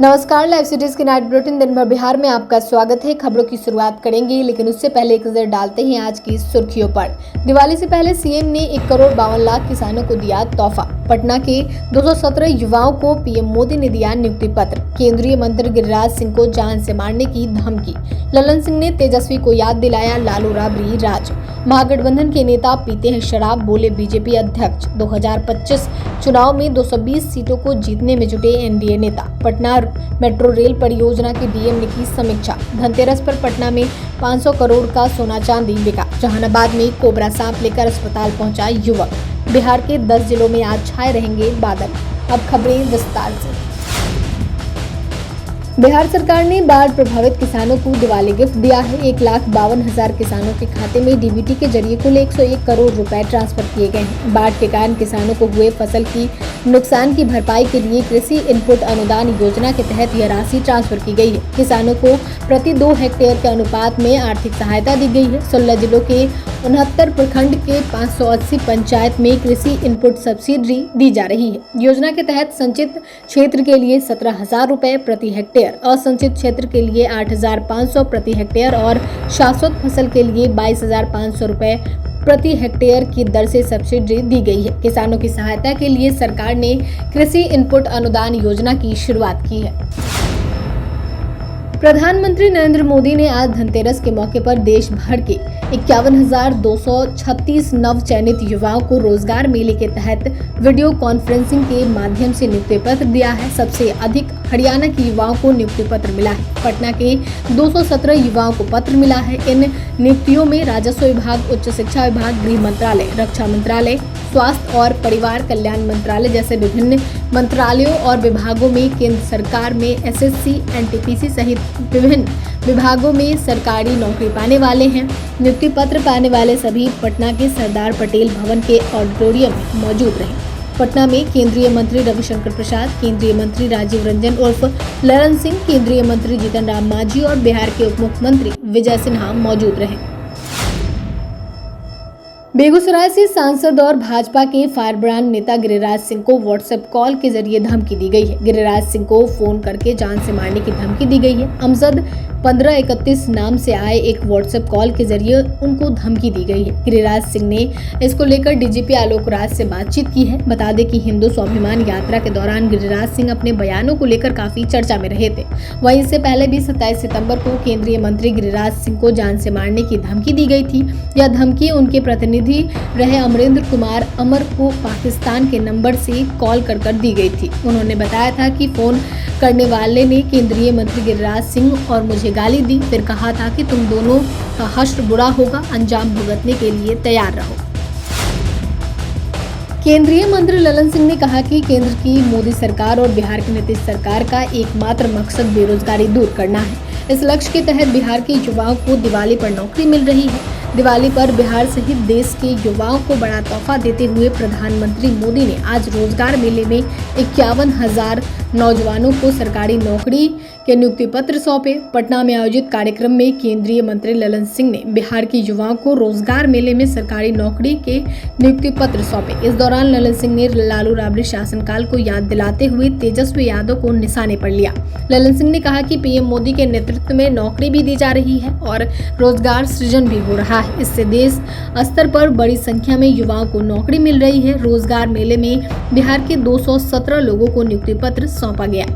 नमस्कार, live cities के night bulletin दिन भर बिहार में आपका स्वागत है। खबरों की शुरुआत करेंगे, लेकिन उससे पहले एक नजर डालते हैं आज की सुर्खियों पर। दिवाली से पहले सीएम ने 1,52,00,000 किसानों को दिया तोहफा। पटना के 217 युवाओं को पीएम मोदी ने दिया नियुक्ति पत्र। केंद्रीय मंत्री गिरिराज सिंह को जान से मारने की धमकी। ललन सिंह ने तेजस्वी को याद दिलाया लालू राबड़ी राज। महागठबंधन के नेता पीते हैं शराब, बोले बीजेपी अध्यक्ष। 2025 चुनाव में 220 सीटों को जीतने में जुटे एनडीए नेता। पटना मेट्रो रेल परियोजना की डीएम ने की समीक्षा। धनतेरस पर पटना में 500 करोड़ का सोना चांदी बिका। जहानाबाद में कोबरा सांप लेकर अस्पताल पहुंचा युवक। बिहार के 10 जिलों में आज छाए रहेंगे बादल। अब खबरें विस्तार से। बिहार सरकार ने बाढ़ प्रभावित किसानों को दिवाली गिफ्ट दिया है। 1,52,000 किसानों के खाते में डीबीटी के जरिए कुल 101 करोड़ रुपए ट्रांसफर किए गए हैं। बाढ़ के कारण किसानों को हुए फसल की नुकसान की भरपाई के लिए कृषि इनपुट अनुदान योजना के तहत यह राशि ट्रांसफर की गई है। किसानों को प्रति 2 हेक्टेयर के अनुपात में आर्थिक सहायता दी गई है। 16 जिलों के 69 प्रखंड के 580 पंचायत में कृषि इनपुट सब्सिडी दी जा रही है। योजना के तहत संचित क्षेत्र के लिए 17,000 रुपए प्रति हेक्टेयर, असंचित क्षेत्र के लिए 8,500 प्रति हेक्टेयर और शाश्वत फसल के लिए 22,500 रुपए प्रति हेक्टेयर की दर से सब्सिडी दी गई है। किसानों की सहायता के लिए सरकार ने कृषि इनपुट अनुदान योजना की शुरुआत की है। प्रधानमंत्री नरेंद्र मोदी ने आज धनतेरस के मौके पर देश भर के 51,236 नव चयनित युवाओं को रोजगार मेले के तहत वीडियो कॉन्फ्रेंसिंग के माध्यम से नियुक्ति पत्र दिया है। सबसे अधिक हरियाणा के युवाओं को नियुक्ति पत्र मिला है। पटना के 217 युवाओं को पत्र मिला है। इन नियुक्तियों में राजस्व विभाग, उच्च शिक्षा विभाग, गृह मंत्रालय, रक्षा मंत्रालय, स्वास्थ्य और परिवार कल्याण मंत्रालय जैसे विभिन्न मंत्रालयों और विभागों में, केंद्र सरकार में एसएससी, एनटीपीसी सहित विभिन्न विभागों में सरकारी नौकरी पाने वाले हैं। नियुक्ति पत्र पाने वाले सभी पटना के सरदार पटेल भवन के ऑडिटोरियम में मौजूद रहे। पटना में केंद्रीय मंत्री रविशंकर प्रसाद, केंद्रीय मंत्री राजीव रंजन उर्फ ललन सिंह, केंद्रीय मंत्री जीतन राम मांझी और बिहार के उप मुख्यमंत्री विजय सिन्हा मौजूद रहे। बेगूसराय से सांसद और भाजपा के फायरब्रांड नेता गिरिराज सिंह को व्हाट्सएप कॉल के जरिए धमकी दी गई है। गिरिराज सिंह को फोन करके जान से मारने की धमकी दी गई है। अमजद 1531 नाम से आए एक व्हाट्सएप कॉल के जरिए उनको धमकी दी गई है। गिरिराज सिंह ने इसको लेकर डीजीपी आलोक राज से बातचीत की है। बता दें कि हिंदू स्वाभिमान यात्रा के दौरान गिरिराज सिंह अपने बयानों को लेकर काफी चर्चा में रहे थे। वहीं इससे पहले भी 27 सितंबर को केंद्रीय मंत्री गिरिराज सिंह को जान से मारने की धमकी दी गई थी। यह धमकी उनके प्रतिनिधि रहे अमरेंद्र कुमार अमर को पाकिस्तान के नंबर से कॉल कर दी गई थी। उन्होंने बताया था कि फोन करने वाले ने केंद्रीय मंत्री गिरिराज सिंह और मुझे गाली दी, फिर कहा था कि तुम दोनों का हश्र बुरा होगा, अंजाम भुगतने के लिए तैयार रहो। केंद्रीय मंत्री ललन सिंह ने कहा कि केंद्र की मोदी सरकार और बिहार की नीतीश सरकार का एकमात्र मकसद बेरोजगारी दूर करना है। इस लक्ष्य के तहत बिहार के युवाओं को दिवाली पर नौकरी मिल रही है। दिवाली पर बिहार सहित देश के युवाओं को बड़ा तोहफा देते हुए प्रधानमंत्री मोदी ने आज रोजगार मेले में 51,000 नौजवानों को सरकारी नौकरी के नियुक्ति पत्र सौंपे। पटना में आयोजित कार्यक्रम में केंद्रीय मंत्री ललन सिंह ने बिहार के युवाओं को रोजगार मेले में सरकारी नौकरी के नियुक्ति पत्र सौंपे। इस दौरान ललन सिंह ने लालू राबड़ी शासनकाल को याद दिलाते हुए तेजस्वी यादव को निशाने पर लिया। ललन सिंह ने कहा कि पीएम मोदी के नेतृत्व में नौकरी भी दी जा रही है और रोजगार सृजन भी हो रहा है। इससे देश स्तर पर बड़ी संख्या में युवाओं को नौकरी मिल रही है। रोजगार मेले में बिहार के 217 लोगों को नियुक्ति पत्र सौंपा गया।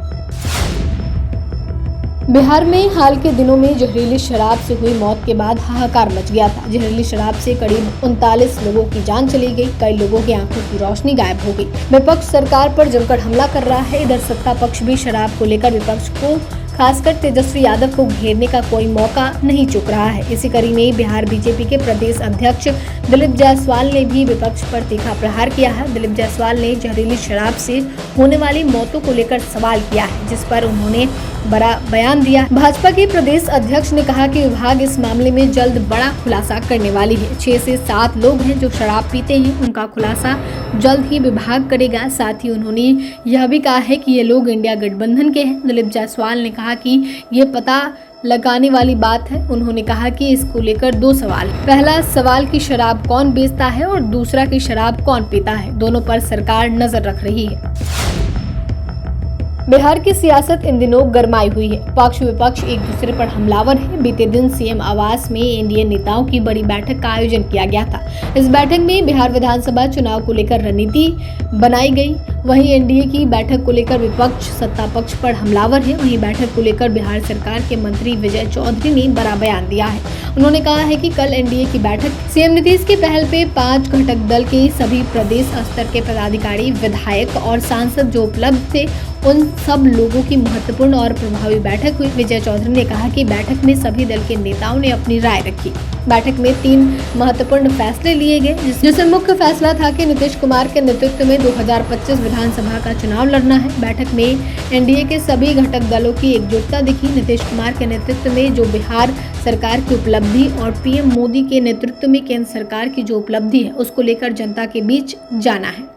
बिहार में हाल के दिनों में जहरीली शराब से हुई मौत के बाद हाहाकार मच गया था। जहरीली शराब से करीब 39 लोगों की जान चली गई। कई लोगों की आंखों की रोशनी गायब हो गई। विपक्ष सरकार पर जमकर हमला कर रहा है। इधर सत्ता पक्ष भी शराब को लेकर विपक्ष को, खासकर तेजस्वी यादव को घेरने का कोई मौका नहीं चूक रहा है। इसी कड़ी में बिहार बीजेपी के प्रदेश अध्यक्ष दिलीप जायसवाल ने भी विपक्ष पर तीखा प्रहार किया है। दिलीप जायसवाल ने जहरीली शराब से होने वाली मौतों को लेकर सवाल किया है, जिस पर उन्होंने बड़ा बयान दिया। भाजपा के प्रदेश अध्यक्ष ने कहा कि विभाग इस मामले में जल्द बड़ा खुलासा करने वाली है। 6 से 7 लोग हैं जो शराब पीते हैं, उनका खुलासा जल्द ही विभाग करेगा। साथ ही उन्होंने यह भी कहा है कि ये लोग इंडिया गठबंधन के हैं। दिलीप जायसवाल ने कहा कि ये पता लगाने वाली बात है। उन्होंने कहा कि इसको लेकर 2 सवाल। पहला सवाल कि शराब कौन बेचता है और दूसरा कि शराब कौन पीता है। दोनों पर सरकार नजर रख रही है। बिहार की सियासत इन दिनों गरमाई हुई है। पक्ष विपक्ष एक दूसरे पर हमलावर है। बीते दिन सीएम आवास में एनडीए नेताओं की बड़ी बैठक का आयोजन किया गया था। इस बैठक में बिहार विधानसभा चुनाव को लेकर रणनीति बनाई गई। वहीं एनडीए की बैठक को लेकर विपक्ष सत्ता पक्ष पर हमलावर है। वहीं बैठक को लेकर बिहार सरकार के मंत्री विजय चौधरी ने बड़ा बयान दिया है। उन्होंने कहा है कि कल एनडीए की बैठक सीएम नीतीश की पहल पे 5 घटक दल के सभी प्रदेश स्तर के पदाधिकारी, विधायक और सांसद जो उपलब्ध थे, उन सब लोगों की महत्वपूर्ण और प्रभावी बैठक हुई। विजय चौधरी ने कहा कि बैठक में सभी दल के नेताओं ने अपनी राय रखी। बैठक में 3 महत्वपूर्ण फैसले लिए गए, जिसमें मुख्य फैसला था कि नीतीश कुमार के नेतृत्व में 2025 विधानसभा का चुनाव लड़ना है। बैठक में एनडीए के सभी घटक दलों की एकजुटता दिखी। नीतीश कुमार के नेतृत्व में जो बिहार सरकार की उपलब्धि और पीएम मोदी के नेतृत्व में केंद्र सरकार की जो उपलब्धि है, उसको लेकर जनता के बीच जाना है।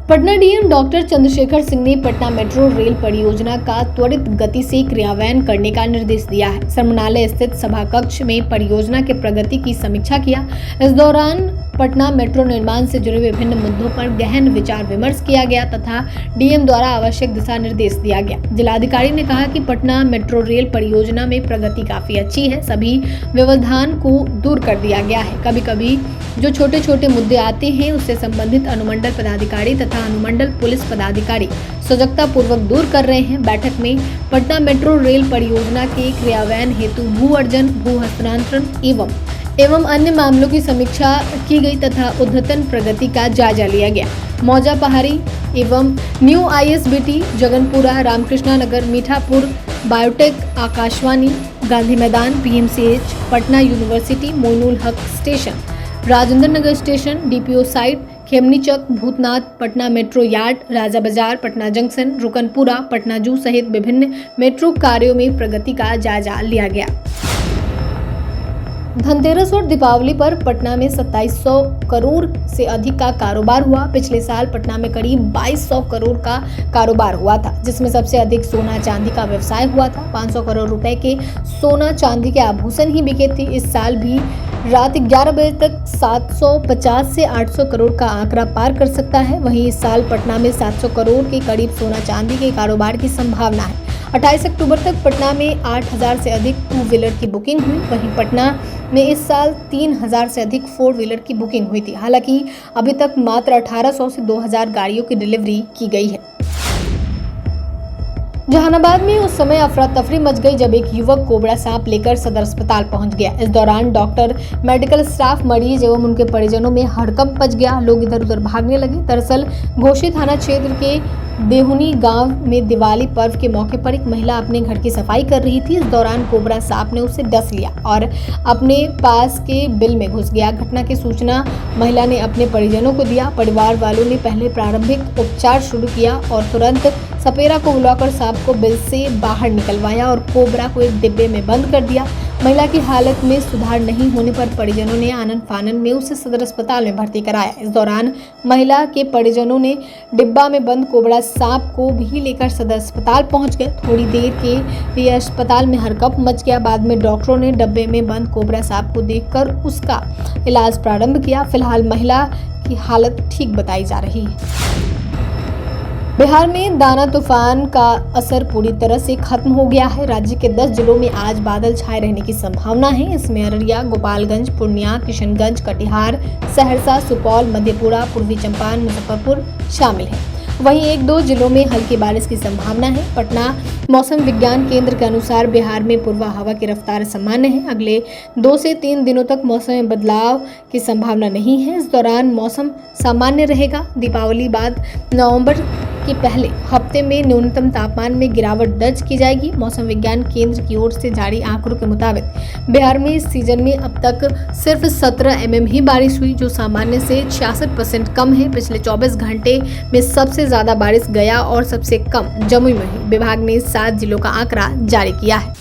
पटना डीएम डॉक्टर चंद्रशेखर सिंह ने पटना मेट्रो रेल परियोजना का त्वरित गति से क्रियान्वयन करने का निर्देश दिया है। सर्वनालय स्थित सभा कक्ष में परियोजना के प्रगति की समीक्षा किया। इस दौरान पटना मेट्रो निर्माण से जुड़े विभिन्न मुद्दों पर गहन विचार विमर्श किया गया तथा डीएम द्वारा आवश्यक दिशा निर्देश दिया गया। जिलाधिकारी ने कहा कि पटना मेट्रो रेल परियोजना में प्रगति काफी अच्छी है। सभी व्यवधान को दूर कर दिया गया है। कभी कभी जो छोटे छोटे मुद्दे आते हैं, उससे संबंधित अनुमंडल पदाधिकारी तथा अनुमंडल पुलिस पदाधिकारी सजगता पूर्वक दूर कर रहे हैं। बैठक में पटना मेट्रो रेल परियोजना के क्रियान्वयन हेतु भू अर्जन, भू हस्तांतरण एवं अन्य मामलों की समीक्षा की गई तथा उद्यतन प्रगति का जायजा लिया गया। मौजा पहाड़ी एवं new ISBT, Jaganpura, Ramkrishna Nagar, Mithapur, biotech, Akashvani, Gandhi Maidan, PMCH, Patna university, Moinul Haq station, Rajendra Nagar station, DPO site, Khemnichak, Bhootnath, Patna metro yard, Raja Bazar, Patna junction, Rukanpura, Patna जू सहित विभिन्न मेट्रो कार्यों में प्रगति का जायजा लिया गया। धनतेरस और दीपावली पर पटना में 2700 करोड़ से अधिक का कारोबार हुआ। पिछले साल पटना में करीब 2200 करोड़ का कारोबार हुआ था, जिसमें सबसे अधिक सोना चांदी का व्यवसाय हुआ था। 500 करोड़ रुपए के सोना चांदी के आभूषण ही बिके थे। इस साल भी रात 11 बजे तक 750 से 800 करोड़ का आंकड़ा पार कर सकता है। वहीं इस साल पटना में 700 करोड़ के करीब सोना चांदी के कारोबार की संभावना है। 28 अक्टूबर तक पटना में 8000 से अधिक 2 व्हीलर की बुकिंग हुई। वहीं पटना में इस साल 3000 से अधिक 4 व्हीलर की बुकिंग हुई थी। हालांकि अभी तक मात्र 1800 से 2000 गाड़ियों की डिलीवरी की गई है। जहानाबाद में उस समय अफरा तफरी मच गई जब एक युवक कोबरा सांप लेकर सदर अस्पताल पहुंच गया। इस दौरान डॉक्टर, मेडिकल स्टाफ, मरीज एवं उनके परिजनों में हड़कंप मच गया। लोग इधर उधर भागने लगे। दरअसल घोषी थाना क्षेत्र के देहुनी गांव में दिवाली पर्व के मौके पर एक महिला अपने घर की सफाई कर रही थी। इस दौरान कोबरा सांप ने उसे डस लिया और अपने पास के बिल में घुस गया। घटना की सूचना महिला ने अपने परिजनों को दिया। परिवार वालों ने पहले प्रारंभिक उपचार शुरू किया और तुरंत सपेरा को बुलाकर सांप को बिल से बाहर निकलवाया और कोबरा को एक डिब्बे में बंद कर दिया। महिला की हालत में सुधार नहीं होने पर परिजनों ने आनन फानन में उसे सदर अस्पताल में भर्ती कराया। इस दौरान महिला के परिजनों ने डिब्बा में बंद कोबरा सांप को भी लेकर सदर अस्पताल पहुंच गए। थोड़ी देर के लिए अस्पताल में हड़कंप मच गया। बाद में डॉक्टरों ने डिब्बे में बंद कोबरा सांप को देखकर उसका इलाज प्रारंभ किया। फिलहाल महिला की हालत ठीक बताई जा रही है। बिहार में दाना तूफान का असर पूरी तरह से खत्म हो गया है। राज्य के 10 जिलों में आज बादल छाए रहने की संभावना है। इसमें अररिया, गोपालगंज, पूर्णिया, किशनगंज, कटिहार, सहरसा, सुपौल, मधेपुरा, पूर्वी चंपारण, मुजफ्फरपुर शामिल है। वहीं 1-2 जिलों में हल्की बारिश की संभावना है। पटना मौसम विज्ञान केंद्र के अनुसार बिहार में पूर्वा हवा की रफ्तार सामान्य है। अगले 2 से 3 दिनों तक मौसम में बदलाव की संभावना नहीं है। इस दौरान मौसम सामान्य रहेगा। दीपावली बाद नवंबर के पहले हफ्ते में न्यूनतम तापमान में गिरावट दर्ज की जाएगी। मौसम विज्ञान केंद्र की ओर से जारी आंकड़ों के मुताबिक बिहार में इस सीजन में अब तक सिर्फ 17 mm ही बारिश हुई, जो सामान्य से 66% कम है। पिछले 24 घंटे में सबसे ज्यादा बारिश गया और सबसे कम जमुई में हुई। विभाग ने 7 जिलों का आंकड़ा जारी किया है।